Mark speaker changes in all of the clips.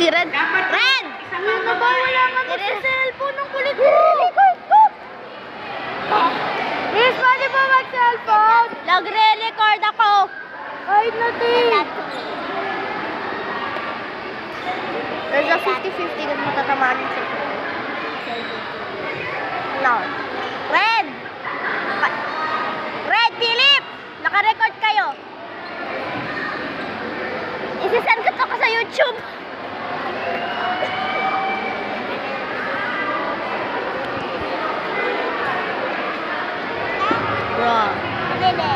Speaker 1: Red! Red!
Speaker 2: Ayun na ba? Wala nga mag-cellphone ng kulit ko. Miss, pwede ba mag-cellphone?
Speaker 1: Nagre-record ako.
Speaker 2: Kahit na, Tay.
Speaker 1: There's a 50-50 kung matatamaan yung cellphone. No. Red! Red, Philip! Naka-record kayo. Isisend ko to ka sa YouTube. Bro. Lele.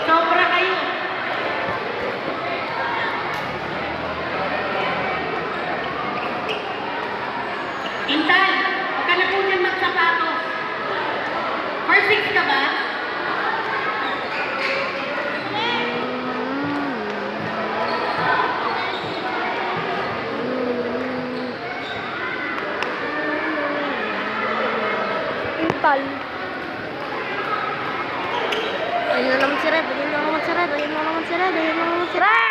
Speaker 2: Sobra kayo. Intan, huwag ka na po niyan magsapatos. First six ka ba?
Speaker 1: Intal. Ayun na naman si Red. Ayun na naman si Red. Ayun na naman si Red. Ayun na naman si Red.